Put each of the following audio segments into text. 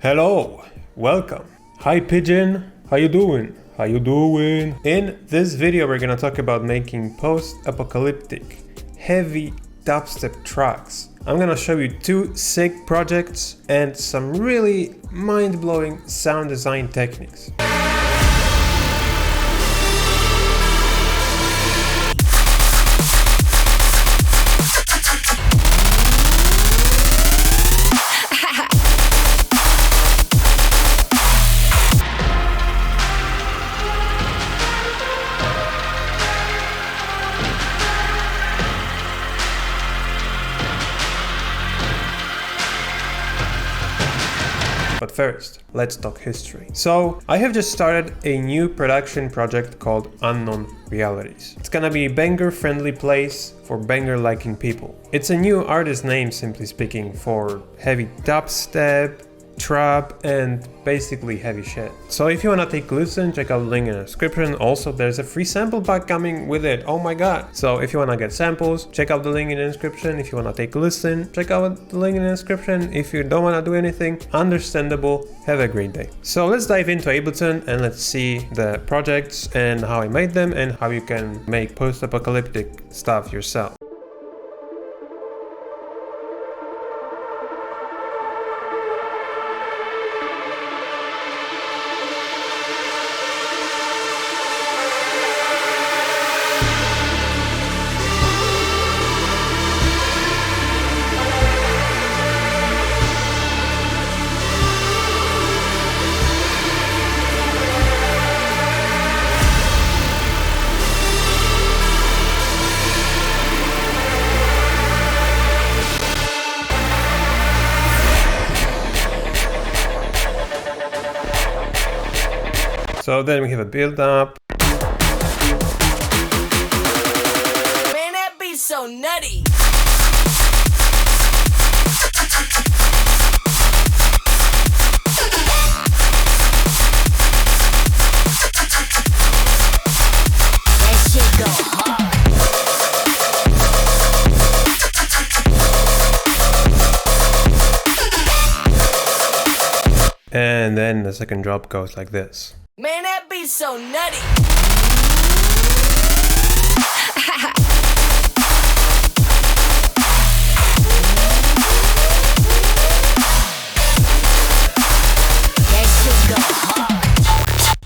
Hello, welcome. Hi Pigeon, how you doing? How you doing? In this video we're gonna talk about making post-apocalyptic, heavy dubstep tracks. I'm gonna show you two sick projects and some really mind-blowing sound design techniques. But first, let's talk history. So, I have just started a new production project called Unknown Realities. It's gonna be a banger-friendly place for banger-liking people. It's a new artist name, simply speaking, for heavy dubstep, trap, and basically heavy shit. So if you wanna take a listen, check out the link in the description. Also, there's a free sample pack coming with it. Oh my god. So if you wanna get samples, check out the link in the description. If you wanna take a listen, check out the link in the description. If you don't wanna do anything, understandable. Have a great day. So let's dive into Ableton and let's see the projects and how I made them and how you can make post-apocalyptic stuff yourself. So then we have a build up. Man, that beat's so nutty. That shit go hard. And then the second drop goes like this. Man, that beat's so nutty. That shit go hard.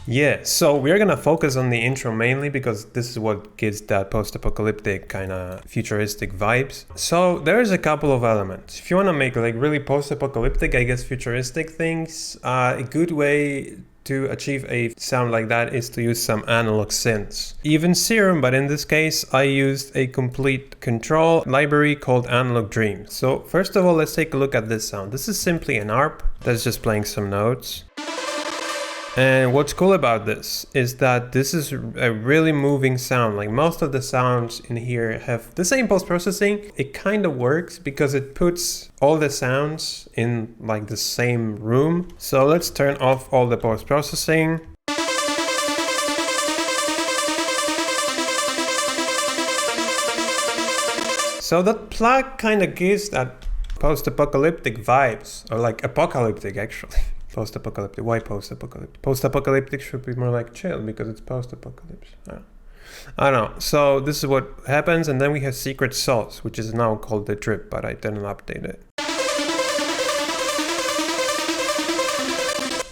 Yeah, so we're gonna focus on the intro mainly because this is what gives that post-apocalyptic kind of futuristic vibes. So there's a couple of elements. If you wanna make like really post-apocalyptic, I guess futuristic things, a good way to achieve a sound like that is to use some analog synths. Even Serum, but in this case I used a complete control library called Analog Dream. So first of all, let's take a look at this sound. This is simply an ARP that's just playing some notes. And what's cool about this is that this is a really moving sound. Like most of the sounds in here have the same post-processing. It kind of works because it puts all the sounds in like the same room. So let's turn off all the post-processing. So that plug kind of gives that post-apocalyptic vibes, or like apocalyptic actually. Post-apocalyptic. Why post-apocalyptic? Post-apocalyptic should be more like chill because it's post-apocalypse. I don't know. So this is what happens, and then we have Secret Sauce, which is now called the Drip, but I didn't update it.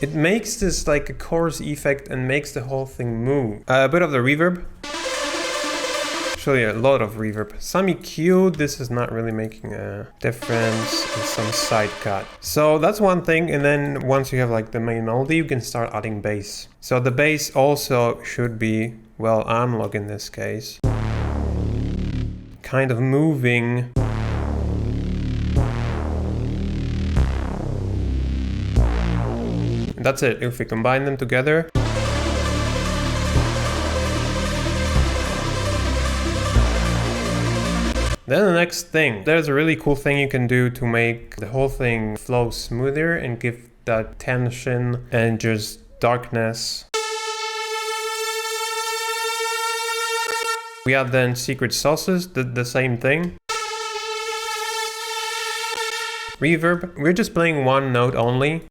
It makes this like a chorus effect and makes the whole thing move. A bit of the reverb. Actually, a lot of reverb. Some EQ, this is not really making a difference, and some side cut. So that's one thing, and then once you have like the main melody, you can start adding bass. So the bass also should be, well, analog in this case. Kind of moving. And that's it. If we combine them together. Then the next thing, there's a really cool thing you can do to make the whole thing flow smoother and give that tension and just darkness. We have then Secret Sauces, did the same thing. Reverb, we're just playing one note only.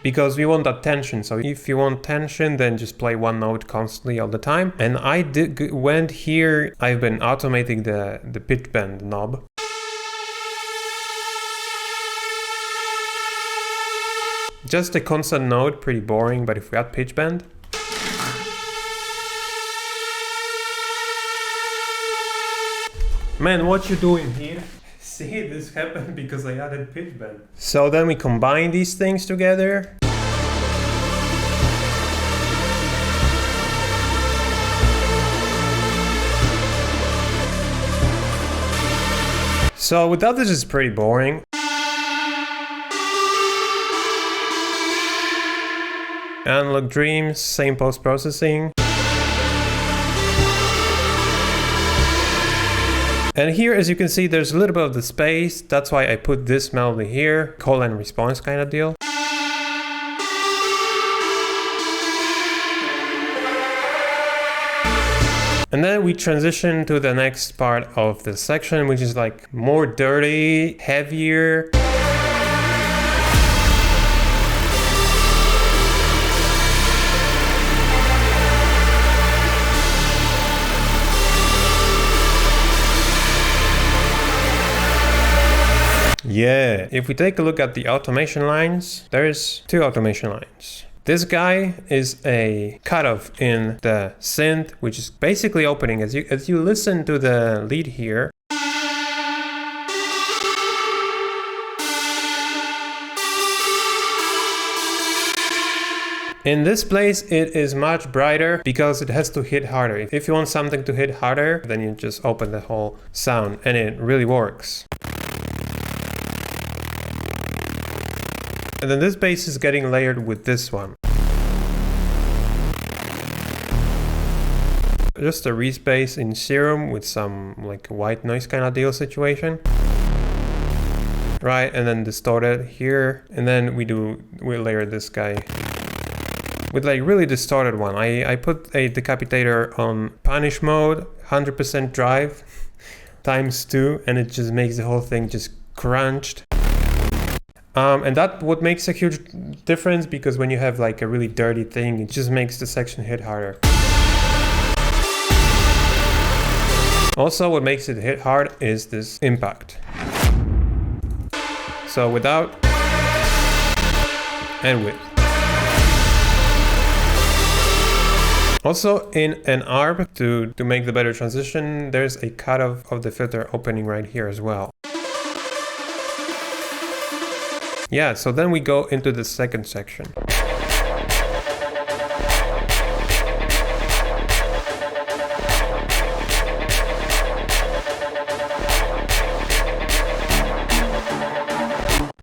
because we want that tension. So if you want tension, then just play one note constantly all the time. And I went here, I've been automating the pitch bend knob. Just a constant note, pretty boring, but if we add pitch bend. Man, what you doing here? See, this happened because I added pitch bend. So then we combine these things together. So without this is pretty boring. Analog Dreams, same post-processing. And here, as you can see, there's a little bit of the space. That's why I put this melody here, call and response kind of deal. And then we transition to the next part of the section, which is like more dirty, heavier. Yeah, if we take a look at the automation lines, there's two automation lines. This guy is a cutoff in the synth, which is basically opening. As you listen to the lead here, in this place it is much brighter because it has to hit harder. If you want something to hit harder, then you just open the whole sound and it really works. And then this bass is getting layered with this one. Just a Reese bass in Serum with some like white noise kind of deal situation. Right, and then distorted here. And then we layer this guy with like really distorted one. I put a decapitator on punish mode, 100% drive, ×2, and it just makes the whole thing just crunched. And that what makes a huge difference, because when you have like a really dirty thing, it just makes the section hit harder. Also, what makes it hit hard is this impact. So without and with. Also in an ARP, to make the better transition, there's a cutoff of the filter opening right here as well. Yeah, so then we go into the second section.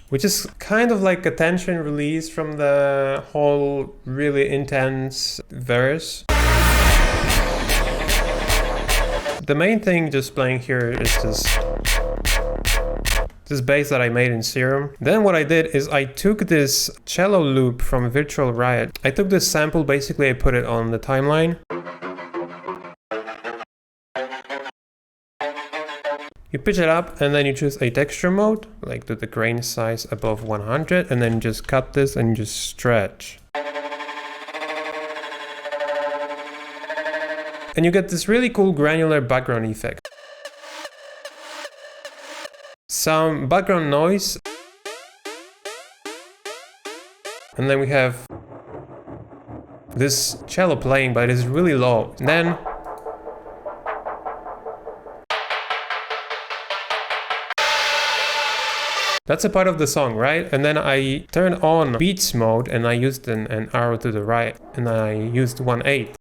Which is kind of like a tension release from the whole really intense verse. The main thing just playing here is this bass that I made in Serum. Then what I did is I took this cello loop from Virtual Riot. I took this sample, basically I put it on the timeline. You pitch it up and then you choose a texture mode, like to the grain size above 100, and then just cut this and just stretch. And you get this really cool granular background effect. Some background noise, and then we have this cello playing, but it is really low. And then that's a part of the song, right? And then I turn on beats mode and I used an arrow to the right, and I used 1/8.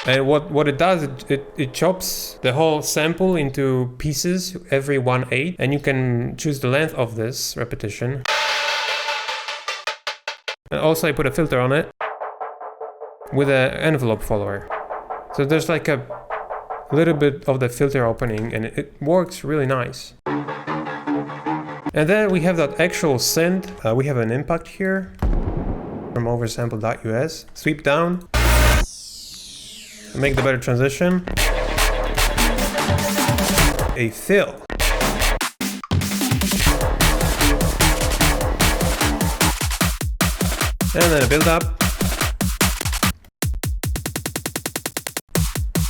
And what it does, it chops the whole sample into pieces every 1/8, and you can choose the length of this repetition. And also I put a filter on it with an envelope follower. So there's like a little bit of the filter opening, and it works really nice. And then we have that actual synth. We have an impact here from oversample.us. Sweep down. Make the better transition. A fill. And then a build up.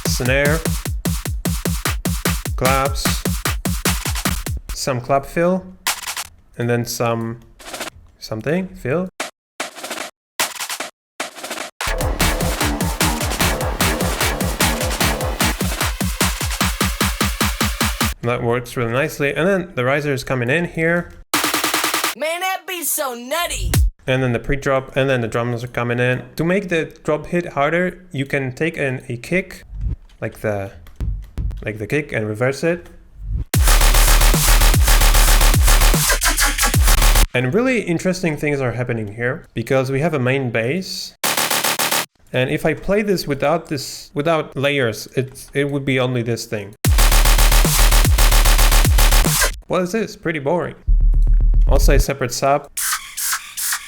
Snare. Claps. Some clap fill. And then something fill. That works really nicely. And then the riser is coming in here. Man, that beat's so nutty. And then the pre-drop, and then the drums are coming in. To make the drop hit harder, you can take a kick, like the kick, and reverse it. And really interesting things are happening here, because we have a main bass. And if I play this without layers, it would be only this thing. What is this? Pretty boring. Also a separate sub.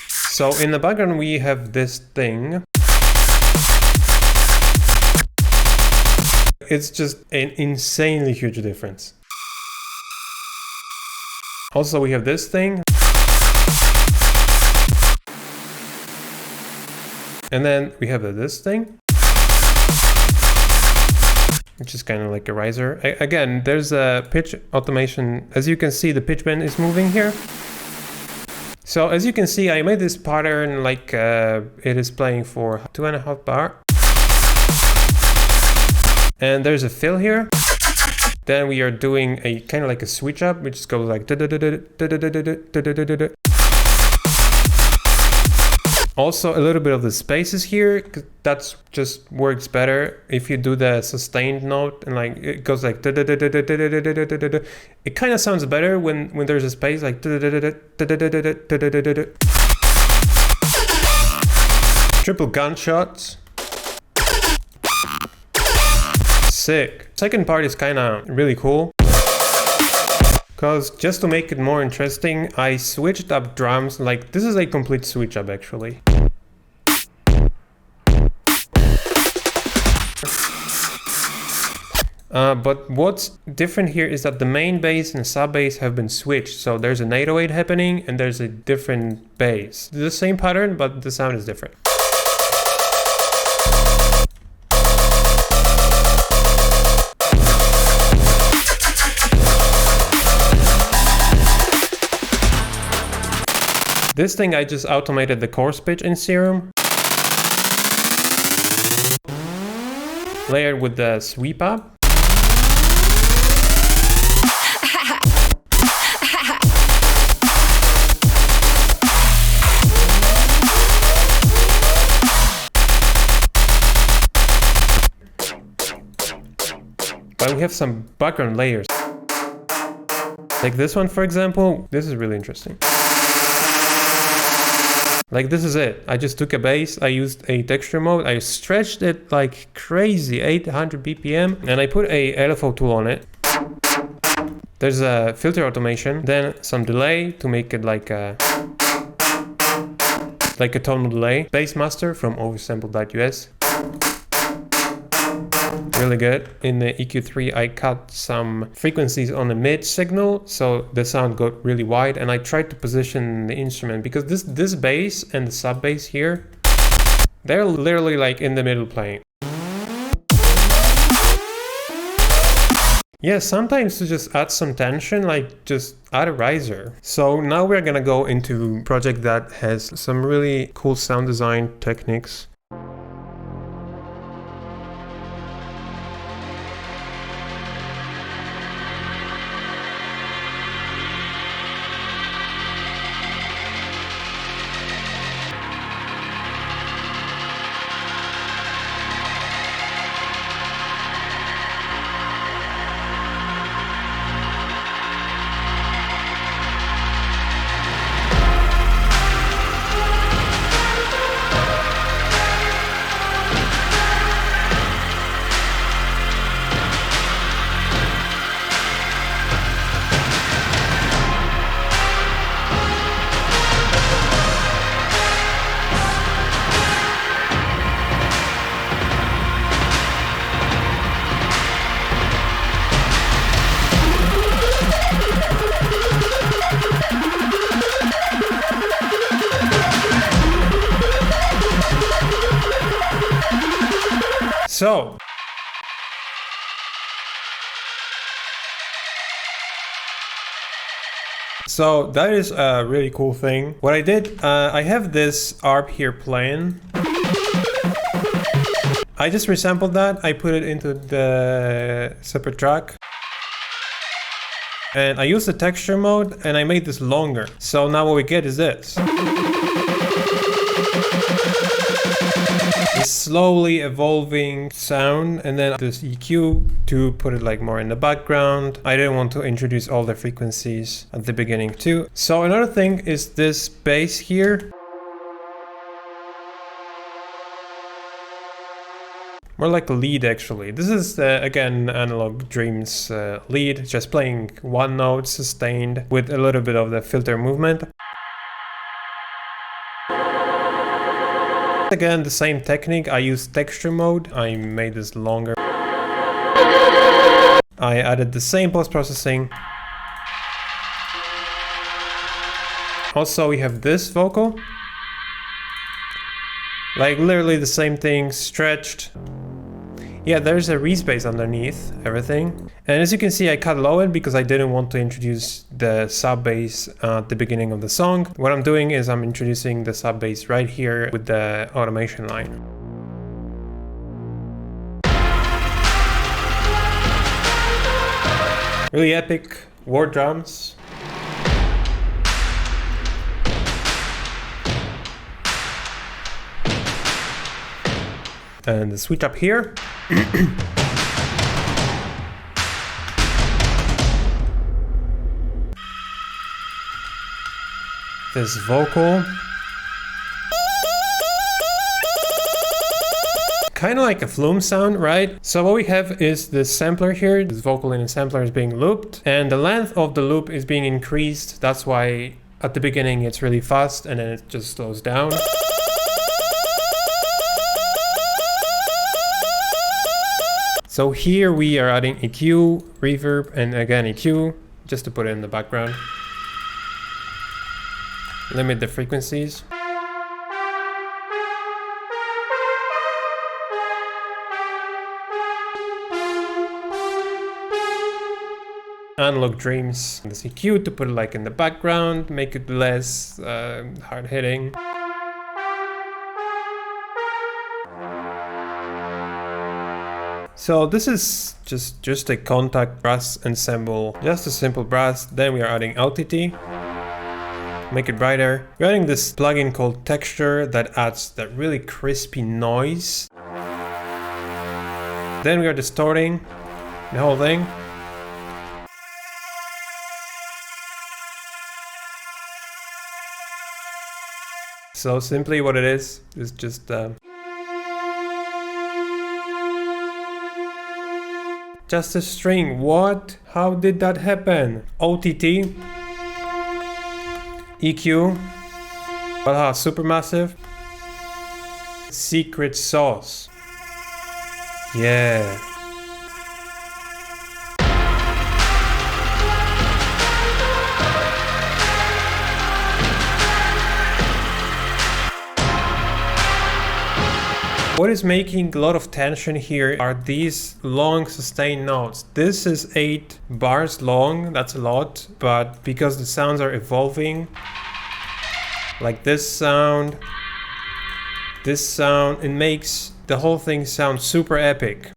So in the background we have this thing. It's just an insanely huge difference. Also we have this thing. And then we have this thing, which is kind of like a riser. Again, there's a pitch automation. As you can see, the pitch bend is moving here. So as you can see, I made this pattern like it is playing for 2.5 bar. And there's a fill here. Then we are doing a kind of like a switch up, which goes like. Also a little bit of the spaces here, that just works better if you do the sustained note and like it goes like it kind of sounds better when there's a space like triple gunshots. Sick. Second part is kind of really cool. Because just to make it more interesting, I switched up drums. Like, this is a complete switch up actually. But what's different here is that the main bass and sub bass have been switched. So there's an 808 happening and there's a different bass. The same pattern, but the sound is different. This thing, I just automated the chorus pitch in Serum. Layered with the sweep up. But we have some background layers. Like this one, for example. This is really interesting. Like this is it. I just took a bass, I used a texture mode, I stretched it like crazy, 800 BPM, and I put a LFO tool on it. There's a filter automation, then some delay to make it like a tonal delay. Bass master from oversample.us. Really good. In the EQ3 I cut some frequencies on the mid signal, so the sound got really wide, and I tried to position the instrument because this bass and the sub bass here, they're literally like in the middle playing. Yeah, sometimes to just add some tension, like just add a riser. So now we're gonna go into a project that has some really cool sound design techniques. So that is a really cool thing. What I did, I have this ARP here playing. I just resampled that. I put it into the separate track. And I used the texture mode and I made this longer. So now what we get is this. This slowly evolving sound, and then this EQ to put it like more in the background. I didn't want to introduce all the frequencies at the beginning too. So another thing is this bass here. More like a lead actually. This is again Analog Dreams lead, just playing one note sustained with a little bit of the filter movement. Again, the same technique. I used texture mode. I made this longer. I added the same post-processing. Also, we have this vocal. Like literally the same thing, stretched. Yeah, there's a respace underneath everything. And as you can see, I cut low end because I didn't want to introduce the sub bass at the beginning of the song. What I'm doing is I'm introducing the sub bass right here with the automation line. Really epic war drums. And the switch up here. This vocal. Kind of like a flume sound, right? So what we have is this sampler here. This vocal in the sampler is being looped, and the length of the loop is being increased. That's why at the beginning it's really fast and then it just slows down. So here we are adding EQ, reverb, and again EQ, just to put it in the background. Limit the frequencies. Analog Dreams, this EQ to put it like in the background, make it less hard hitting. So this is just a contact brass ensemble, just a simple brass. Then we are adding LTT, make it brighter. We're adding this plugin called Texture that adds that really crispy noise. Then we are distorting the whole thing. So simply what it is just a string. What? How did that happen? OTT, EQ, Valhalla Supermassive, secret sauce. Yeah. What is making a lot of tension here are these long sustained notes. This is 8 bars long, that's a lot, but because the sounds are evolving, like this sound, it makes the whole thing sound super epic.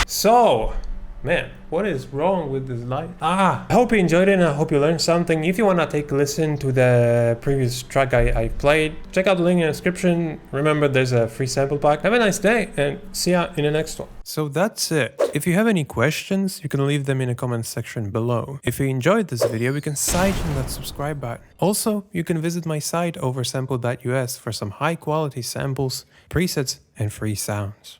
So, man, what is wrong with this light? I hope you enjoyed it and I hope you learned something. If you want to take a listen to the previous track I played, check out the link in the description. Remember, there's a free sample pack. Have a nice day and see ya in the next one. So that's it. If you have any questions, you can leave them in the comment section below. If you enjoyed this video, you can side on that subscribe button. Also, you can visit my site oversample.us for some high quality samples, presets, and free sounds.